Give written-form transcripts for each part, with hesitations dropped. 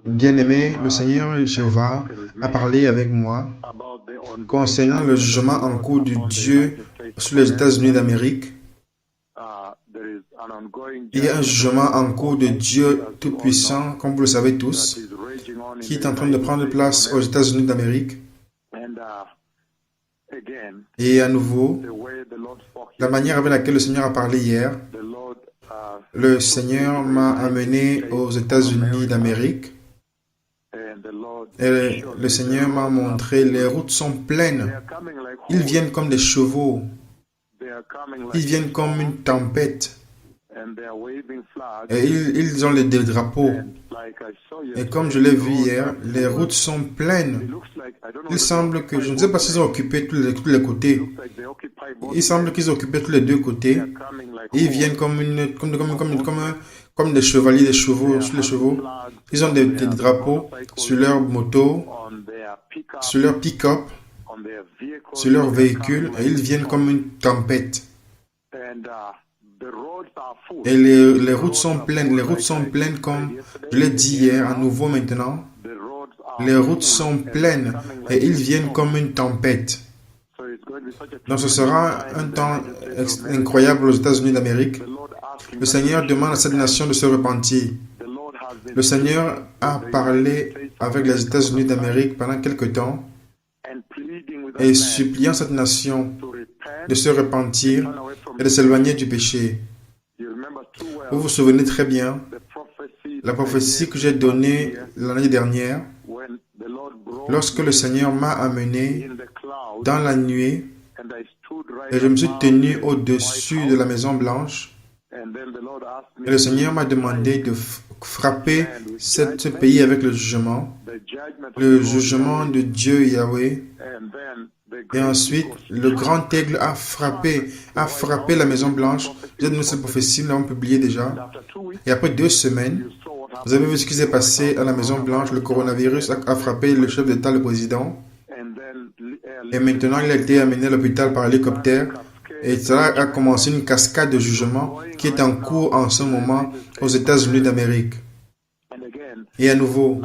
Bien-aimé, le Seigneur Jéhovah a parlé avec moi concernant le jugement en cours de Dieu sur les États-Unis d'Amérique. Il y a un jugement en cours de Dieu Tout-Puissant, comme vous le savez tous, qui est en train de prendre place aux États-Unis d'Amérique. Et à nouveau, la manière avec laquelle le Seigneur a parlé hier, le Seigneur m'a amené aux États-Unis d'Amérique. Et le Seigneur m'a montré, les routes sont pleines. Ils viennent comme des chevaux. Ils viennent comme une tempête. Et ils ont des drapeaux. Et comme je l'ai vu hier, les routes sont pleines. Il semble que, je ne sais pas s'ils ont occupé tous les côtés. Il semble qu'ils ont occupé tous les deux côtés. Et ils viennent comme des chevaliers, des chevaux, sur les chevaux. Ils ont des drapeaux sur leur moto, sur leur pick-up, sur leur véhicule, et ils viennent comme une tempête. Et les routes sont pleines comme je l'ai dit hier, à nouveau maintenant. Les routes sont pleines et ils viennent comme une tempête. Donc ce sera un temps incroyable aux États-Unis d'Amérique. Le Seigneur demande à cette nation de se repentir. Le Seigneur a parlé avec les États-Unis d'Amérique pendant quelque temps et suppliant cette nation de se repentir et de s'éloigner du péché. Vous vous souvenez très bien la prophétie que j'ai donnée l'année dernière lorsque le Seigneur m'a amené dans la nuée et je me suis tenu au-dessus de la Maison Blanche et le Seigneur m'a demandé de frapper ce pays avec le jugement de Dieu Yahweh. Et ensuite, le grand aigle a frappé la Maison Blanche. J'ai donné cette prophétie, nous l'avons publiée déjà. Et après 2 semaines, vous avez vu ce qui s'est passé à la Maison Blanche. Le coronavirus a frappé le chef d'État, le président. Et maintenant, il a été amené à l'hôpital par hélicoptère. Et cela a commencé une cascade de jugement qui est en cours en ce moment aux États-Unis d'Amérique. Et à nouveau,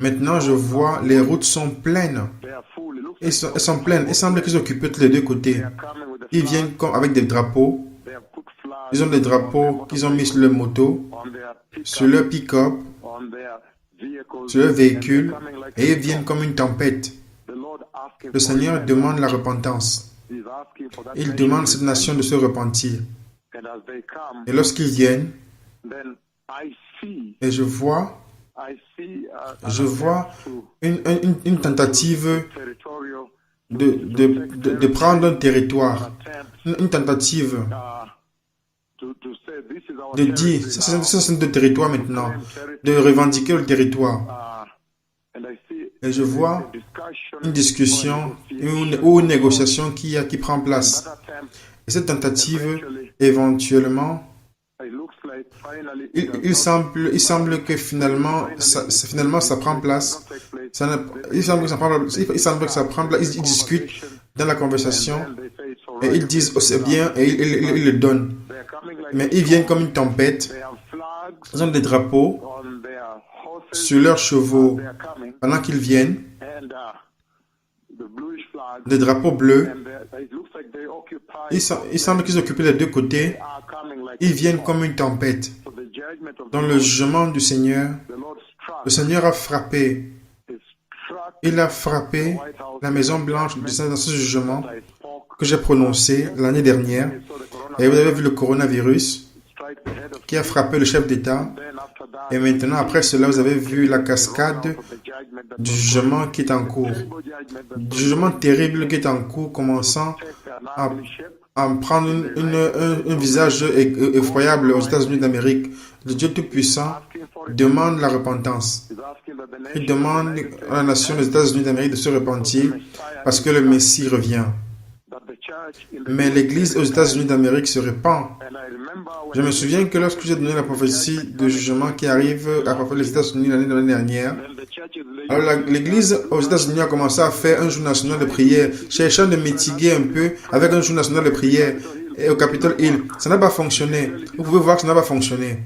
maintenant je vois les routes sont pleines. Elles sont pleines. Il semble qu'ils occupent tous les deux côtés. Ils viennent comme avec des drapeaux. Ils ont des drapeaux qu'ils ont mis sur leur moto, sur leur pick-up, sur leur véhicule. Et ils viennent comme une tempête. Le Seigneur demande la repentance. Il demande à cette nation de se repentir. Et lorsqu'ils viennent, et je vois une tentative de prendre un territoire, une tentative de dire, ça c'est notre territoire maintenant, de revendiquer le territoire. Et je vois une discussion ou une négociation qui prend place. Et cette tentative, éventuellement, il semble que finalement ça prend place. Il semble que ça prend place. Ils discutent dans la conversation et ils disent oh, c'est bien et ils le donnent. Mais ils viennent comme une tempête. Ils ont des drapeaux sur leurs chevaux pendant qu'ils viennent. Des drapeaux bleus. Il semble qu'ils occupent les deux côtés. Ils viennent comme une tempête. Dans le jugement du Seigneur, le Seigneur a frappé. Il a frappé la Maison Blanche dans ce jugement que j'ai prononcé l'année dernière. Et vous avez vu le coronavirus qui a frappé le chef d'État. Et maintenant, après cela, vous avez vu la cascade du jugement qui est en cours. Du jugement terrible qui est en cours, commençant à prendre un visage effroyable aux États-Unis d'Amérique. Le Dieu Tout-Puissant demande la repentance. Il demande à la nation des États-Unis d'Amérique de se repentir parce que le Messie revient. Mais l'Église aux États-Unis d'Amérique se répand. Je me souviens que lorsque j'ai donné la prophétie de jugement qui arrive à propos des États-Unis l'année dernière, alors l'Église aux États-Unis a commencé à faire un jour national de prière, cherchant de mitiguer un peu avec un jour national de prière et au Capitol Hill. Ça n'a pas fonctionné. Vous pouvez voir que ça n'a pas fonctionné.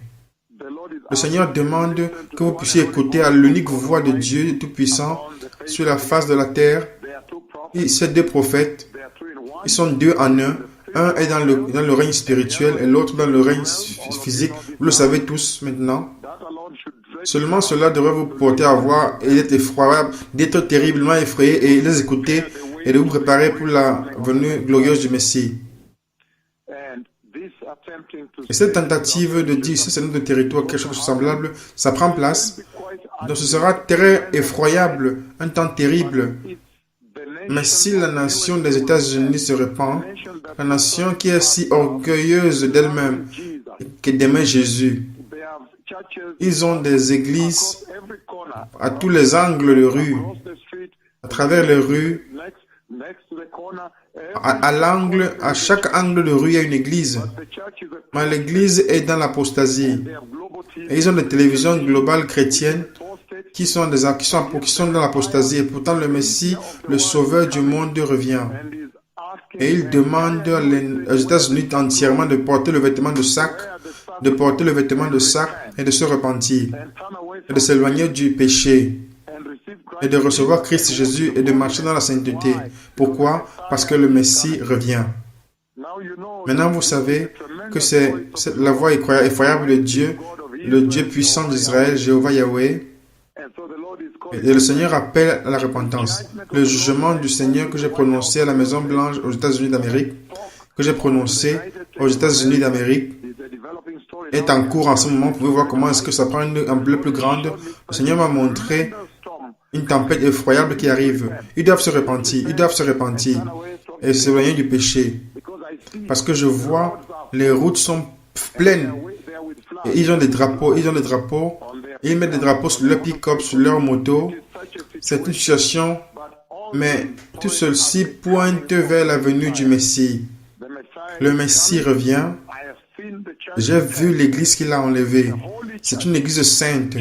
Le Seigneur demande que vous puissiez écouter à l'unique voix de Dieu Tout-Puissant sur la face de la terre. Et ces deux prophètes, ils sont deux en un. Un est dans le règne spirituel et l'autre dans le règne physique. Vous le savez tous maintenant. Seulement cela devrait vous porter à voir et d'être effroyable, d'être terriblement effrayé et les écouter et de vous préparer pour la venue glorieuse du Messie. Et cette tentative de dire, c'est notre territoire, quelque chose de semblable, ça prend place. Donc ce sera très effroyable, un temps terrible. Mais si la nation des États-Unis se répand, la nation qui est si orgueilleuse d'elle-même, que demeure Jésus, ils ont des églises à tous les angles de rue, à travers les rues, à chaque angle de rue, il y a une église. Mais l'église est dans l'apostasie. Et ils ont des télévisions globales chrétiennes qui sont dans l'apostasie. Et pourtant, le Messie, le Sauveur du monde, revient. Et il demande aux États-Unis entièrement de porter le vêtement de sac, et de se repentir, et de s'éloigner du péché, et de recevoir Christ Jésus et de marcher dans la sainteté. Pourquoi? Parce que le Messie revient. Maintenant, vous savez que c'est la voix effroyable de Dieu, le Dieu puissant d'Israël, Jéhovah Yahweh. Et le Seigneur appelle à la repentance. Le jugement du Seigneur que j'ai prononcé à la Maison Blanche aux États-Unis d'Amérique, est en cours en ce moment. Vous pouvez voir comment est-ce que ça prend une ampleur plus grande. Le Seigneur m'a montré une tempête effroyable qui arrive. Ils doivent se repentir et s'éloigner du péché. Parce que je vois, les routes sont pleines. Et ils ont des drapeaux. Ils mettent des drapeaux sur leur pick-up, sur leur moto. C'est une situation, mais tout ceci pointe vers la venue du Messie. Le Messie revient. J'ai vu l'église qu'il a enlevée. C'est une église sainte.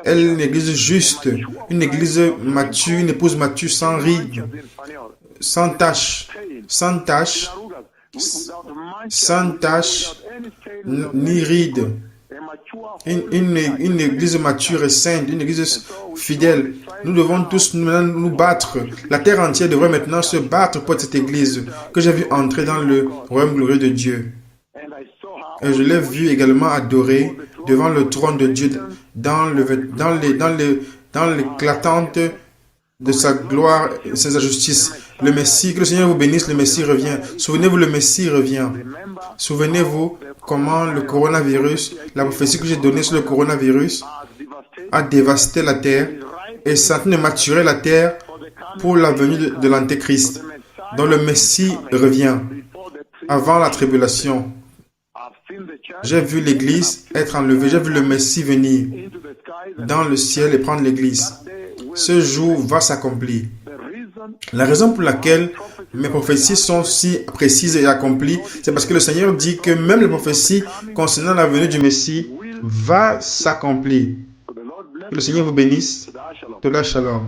Elle est une église juste, une église mature, une épouse mature sans rides, sans tache, ni rides. Une église mature et sainte, une église fidèle. Nous devons tous nous battre. La terre entière devrait maintenant se battre pour cette église que j'ai vue entrer dans le royaume glorieux de Dieu. Et je l'ai vu également adorer devant le trône de Dieu dans l'éclatante de sa gloire et de sa justice. Le Messie, que le Seigneur vous bénisse, le Messie revient. Souvenez-vous, le Messie revient. Souvenez-vous comment le coronavirus, la prophétie que j'ai donnée sur le coronavirus, a dévasté la terre et ça a maturé la terre pour la venue de l'Antéchrist, dont le Messie revient avant la tribulation. J'ai vu l'église être enlevée, j'ai vu le Messie venir dans le ciel et prendre l'église. Ce jour va s'accomplir. La raison pour laquelle mes prophéties sont si précises et accomplies, c'est parce que le Seigneur dit que même les prophéties concernant la venue du Messie va s'accomplir. Que le Seigneur vous bénisse. Toda Shalom.